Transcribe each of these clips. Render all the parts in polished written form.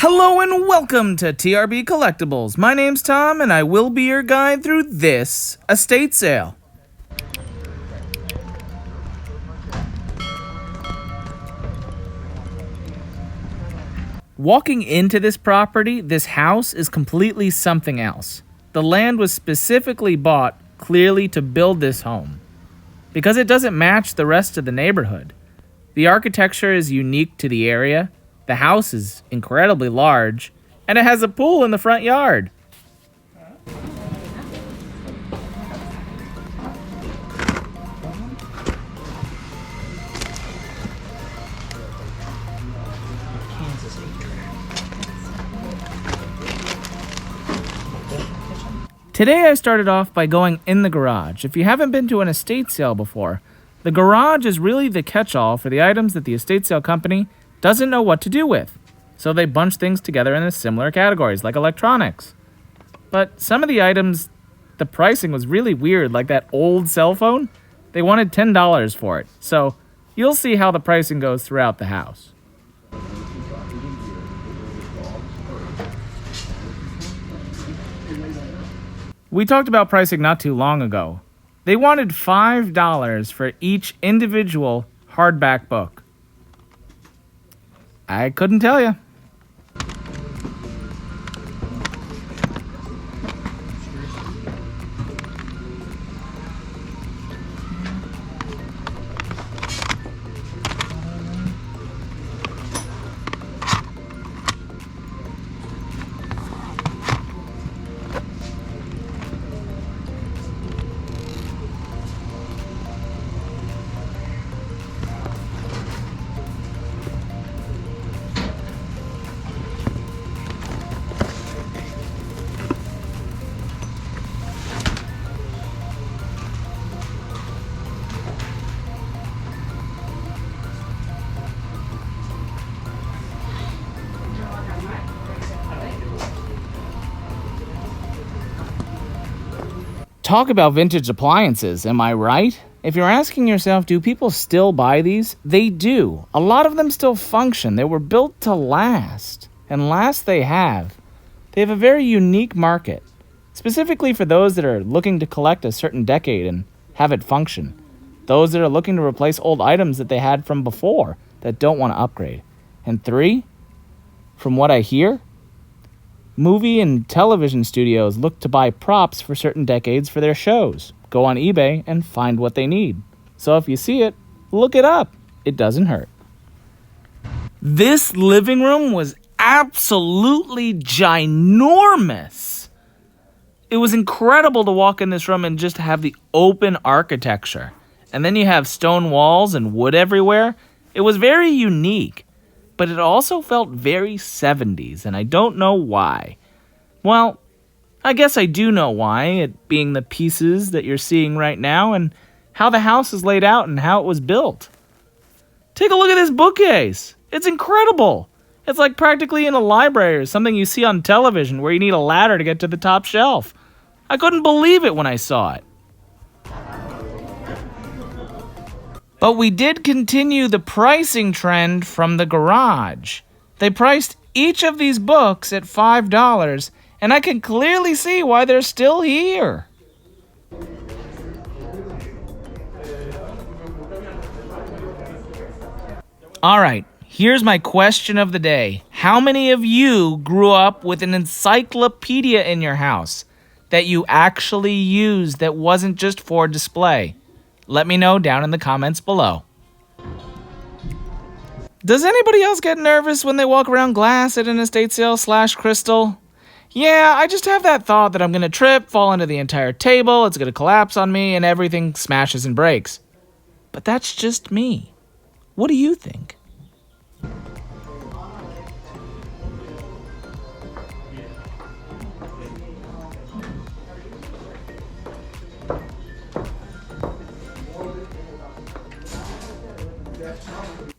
Hello and welcome to TRBCollectibles. My name's Tom and I will be your guide through this estate sale. Walking into this property, this house is completely something else. The land was specifically bought clearly to build this home because it doesn't match the rest of the neighborhood. The architecture is unique to the area. The house is incredibly large, and it has a pool in the front yard. Today I started off by going in the garage. If you haven't been to an estate sale before, the garage is really the catch-all for the items that the estate sale company doesn't know what to do with, so they bunch things together in similar categories, like electronics. But some of the items, the pricing was really weird, like that old cell phone. They wanted $10 for it, so you'll see how the pricing goes throughout the house. We talked about pricing not too long ago. They wanted $5 for each individual hardback book. I couldn't tell you. Talk about vintage appliances, am I right? If you're asking yourself, do people still buy these? They do. A lot of them still function. They were built to last. And last they have. They have a very unique market, specifically for those that are looking to collect a certain decade and have it function. Those that are looking to replace old items that they had from before that don't want to upgrade. And 3, from what I hear, movie and television studios look to buy props for certain decades for their shows. Go on eBay and find what they need. So if you see it, look it up. It doesn't hurt. This living room was absolutely ginormous. It was incredible to walk in this room and just have the open architecture. And then you have stone walls and wood everywhere. It was very unique. But it also felt very 70s, and I don't know why. Well, I guess I do know why, it being the pieces that you're seeing right now and how the house is laid out and how it was built. Take a look at this bookcase. It's incredible. It's like practically in a library or something you see on television where you need a ladder to get to the top shelf. I couldn't believe it when I saw it. But we did continue the pricing trend from the garage. They priced each of these books at $5, and I can clearly see why they're still here. Alright, here's my question of the day. How many of you grew up with an encyclopedia in your house that you actually used that wasn't just for display? Let me know down in the comments below. Does anybody else get nervous when they walk around glass at an estate sale / crystal? Yeah, I just have that thought that I'm going to trip, fall into the entire table, it's going to collapse on me, and everything smashes and breaks. But that's just me. What do you think?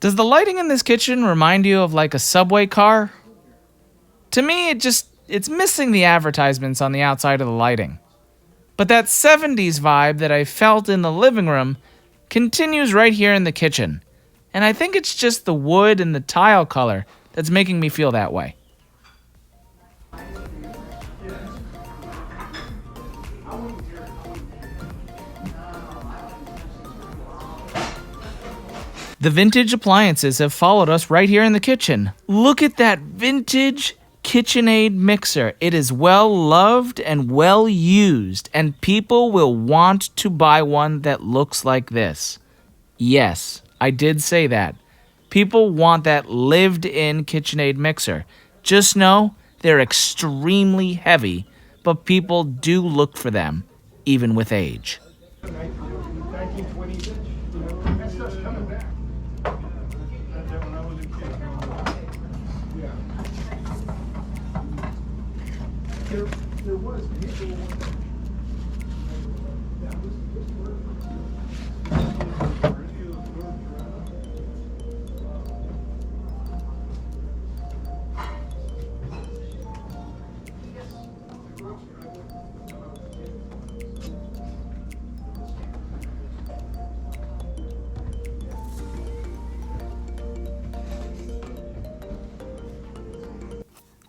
Does the lighting in this kitchen remind you of like a subway car? To me, it's missing the advertisements on the outside of the lighting. But that 70s vibe that I felt in the living room continues right here in the kitchen. And I think it's just the wood and the tile color that's making me feel that way. The vintage appliances have followed us right here in the kitchen. Look at that vintage Kitchenaid mixer. It is well loved and well used, and people will want to buy one that looks like this. Yes, I did say that. People want that lived-in Kitchenaid mixer. Just know they're extremely heavy, but people do look for them, even with age. 1920s, that stuff's coming back. I did when I was a kid. Yeah. There was people that was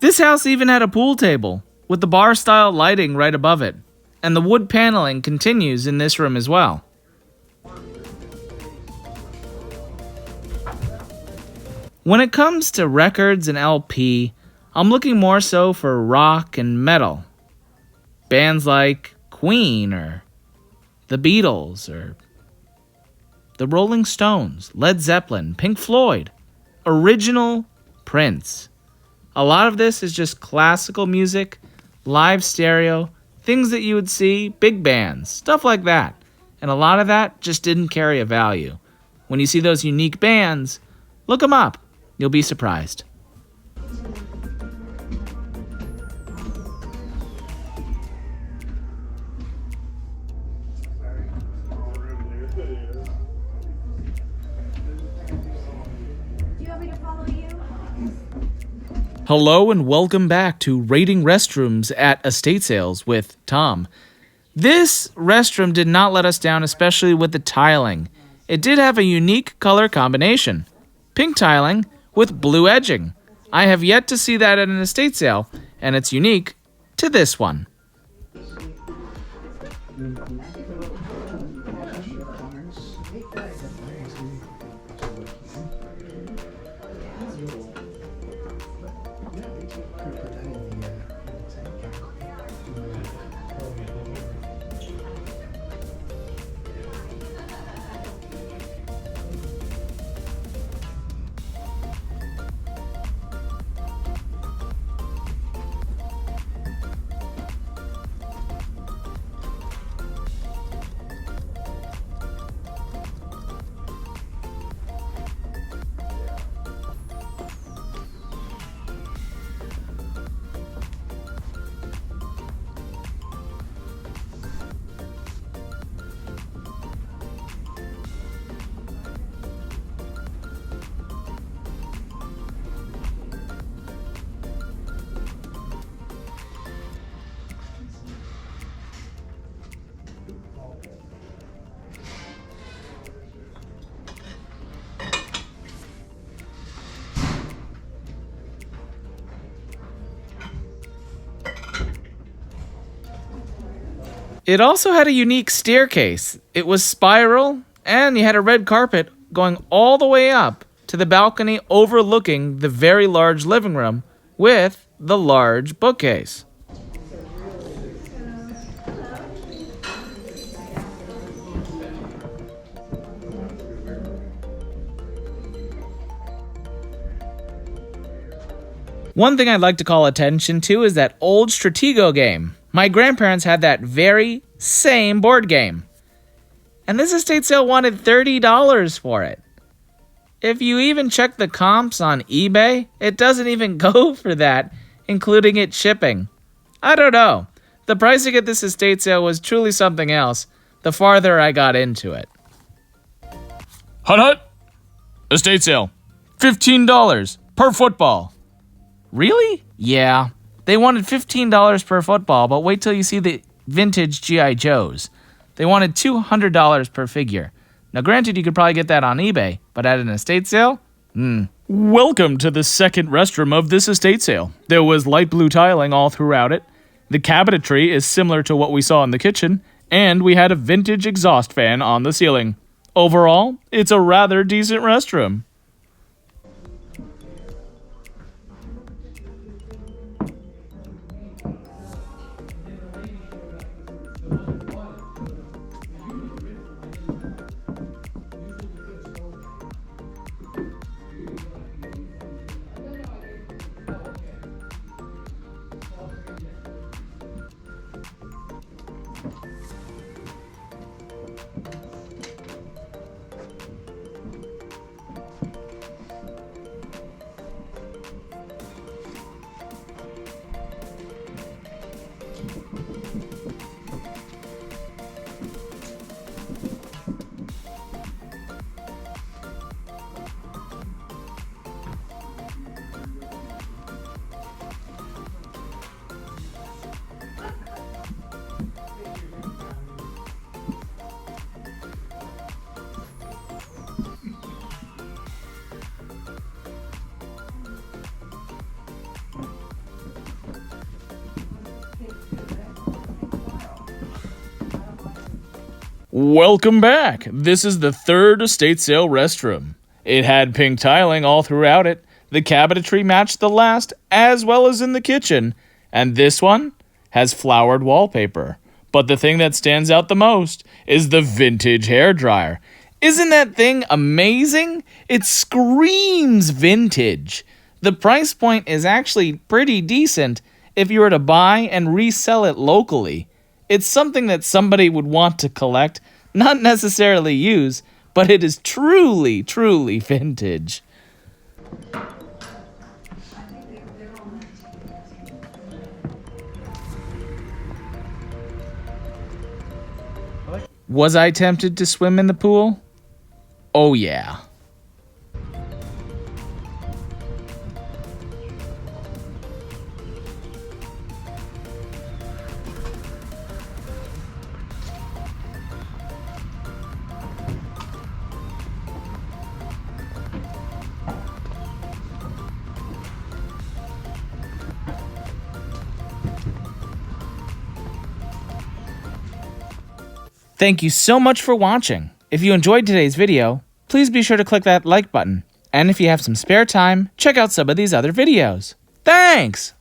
This house even had a pool table, with the bar-style lighting right above it, and the wood paneling continues in this room as well. When it comes to records and LP, I'm looking more so for rock and metal. Bands like Queen or the Beatles or the Rolling Stones, Led Zeppelin, Pink Floyd, original Prince. A lot of this is just classical music, live stereo, things that you would see, big bands, stuff like that. And a lot of that just didn't carry a value. When you see those unique bands, look them up. You'll be surprised. Hello and welcome back to Rating Restrooms at Estate Sales with Tom. This restroom did not let us down, especially with the tiling. It did have a unique color combination. Pink tiling with blue edging. I have yet to see that at an estate sale, and it's unique to this one. It also had a unique staircase. It was spiral, and you had a red carpet going all the way up to the balcony overlooking the very large living room with the large bookcase. One thing I'd like to call attention to is that old Stratego game. My grandparents had that very same board game. And this estate sale wanted $30 for it. If you even check the comps on eBay, it doesn't even go for that, including it shipping. I don't know. The pricing at this estate sale was truly something else, the farther I got into it. Hut hut! Estate sale. $15 per football. Really? Yeah. They wanted $15 per football, but wait till you see the vintage G.I. Joes. They wanted $200 per figure. Now granted, you could probably get that on eBay, but at an estate sale? Welcome to the second restroom of this estate sale. There was light blue tiling all throughout it. The cabinetry is similar to what we saw in the kitchen, and we had a vintage exhaust fan on the ceiling. Overall, it's a rather decent restroom. Welcome back. This is the third estate sale restroom. It had pink tiling all throughout it. The cabinetry matched the last, as well as in the kitchen. And this one has flowered wallpaper. But the thing that stands out the most is the vintage hairdryer. Isn't that thing amazing? It screams vintage. The price point is actually pretty decent if you were to buy and resell it locally. It's something that somebody would want to collect, not necessarily use, but it is truly, truly vintage. Was I tempted to swim in the pool? Oh yeah. Thank you so much for watching. If you enjoyed today's video, please be sure to click that like button. And if you have some spare time, check out some of these other videos. Thanks!